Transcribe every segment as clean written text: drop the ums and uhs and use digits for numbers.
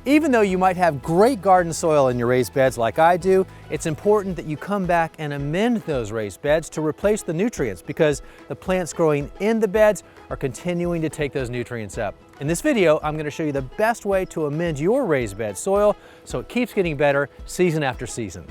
Even though you might have great garden soil in your raised beds like I do, it's important that you come back and amend those raised beds to replace the nutrients because the plants growing in the beds are continuing to take those nutrients up. In this video, I'm going to show you the best way to amend your raised bed soil so it keeps getting better season after season.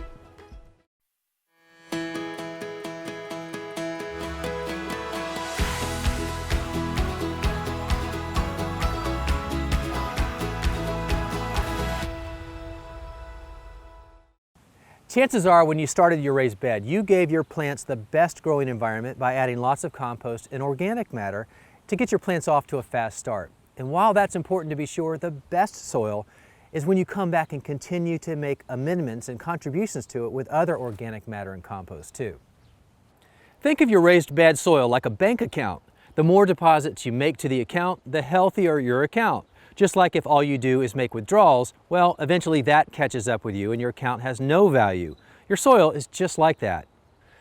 Chances are when you started your raised bed, you gave your plants the best growing environment by adding lots of compost and organic matter to get your plants off to a fast start. And while that's important to be sure, the best soil is when you come back and continue to make amendments and contributions to it with other organic matter and compost too. Think of your raised bed soil like a bank account. The more deposits you make to the account, the healthier your account. Just like if all you do is make withdrawals, well, eventually that catches up with you and your account has no value. Your soil is just like that.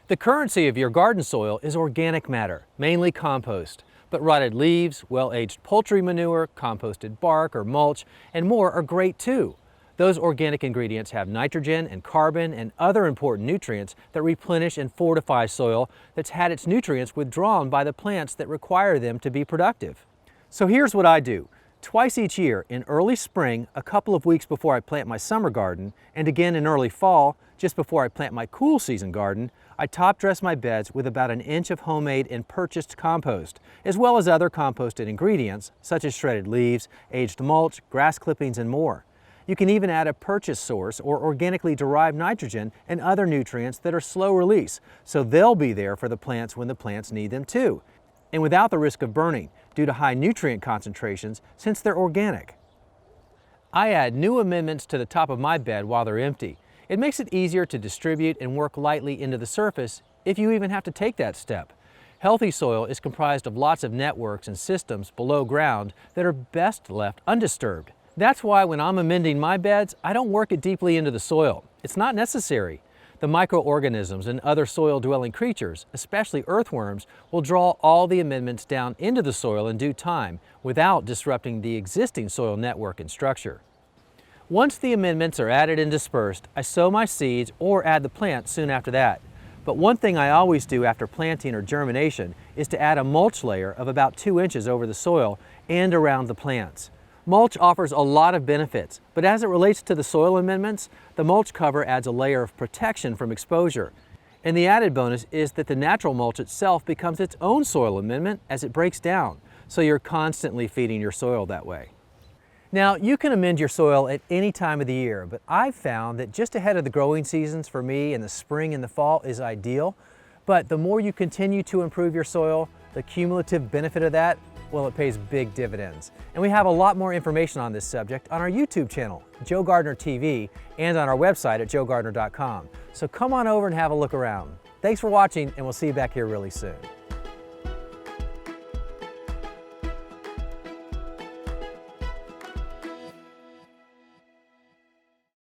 The currency of your garden soil is organic matter, mainly compost, but rotted leaves, well-aged poultry manure, composted bark or mulch, and more are great too. Those organic ingredients have nitrogen and carbon and other important nutrients that replenish and fortify soil that's had its nutrients withdrawn by the plants that require them to be productive. So here's what I do. Twice each year, in early spring, a couple of weeks before I plant my summer garden, and again in early fall, just before I plant my cool season garden, I top dress my beds with about an inch of homemade and purchased compost, as well as other composted ingredients, such as shredded leaves, aged mulch, grass clippings, and more. You can even add a purchased source or organically derived nitrogen and other nutrients that are slow release, so they'll be there for the plants when the plants need them too, and without the risk of burning due to high nutrient concentrations since they're organic. I add new amendments to the top of my bed while they're empty. It makes it easier to distribute and work lightly into the surface if you even have to take that step. Healthy soil is comprised of lots of networks and systems below ground that are best left undisturbed. That's why when I'm amending my beds, I don't work it deeply into the soil. It's not necessary. The microorganisms and other soil-dwelling creatures, especially earthworms, will draw all the amendments down into the soil in due time without disrupting the existing soil network and structure. Once the amendments are added and dispersed, I sow my seeds or add the plant soon after that. But one thing I always do after planting or germination is to add a mulch layer of about 2 inches over the soil and around the plants. Mulch offers a lot of benefits, but as it relates to the soil amendments, the mulch cover adds a layer of protection from exposure. And the added bonus is that the natural mulch itself becomes its own soil amendment as it breaks down, so you're constantly feeding your soil that way. Now, you can amend your soil at any time of the year, but I've found that just ahead of the growing seasons for me in the spring and the fall is ideal. But the more you continue to improve your soil, the cumulative benefit of that, well, it pays big dividends. And we have a lot more information on this subject on our YouTube channel, Joe Gardener TV, and on our website at joegardener.com. So come on over and have a look around. Thanks for watching, and we'll see you back here really soon.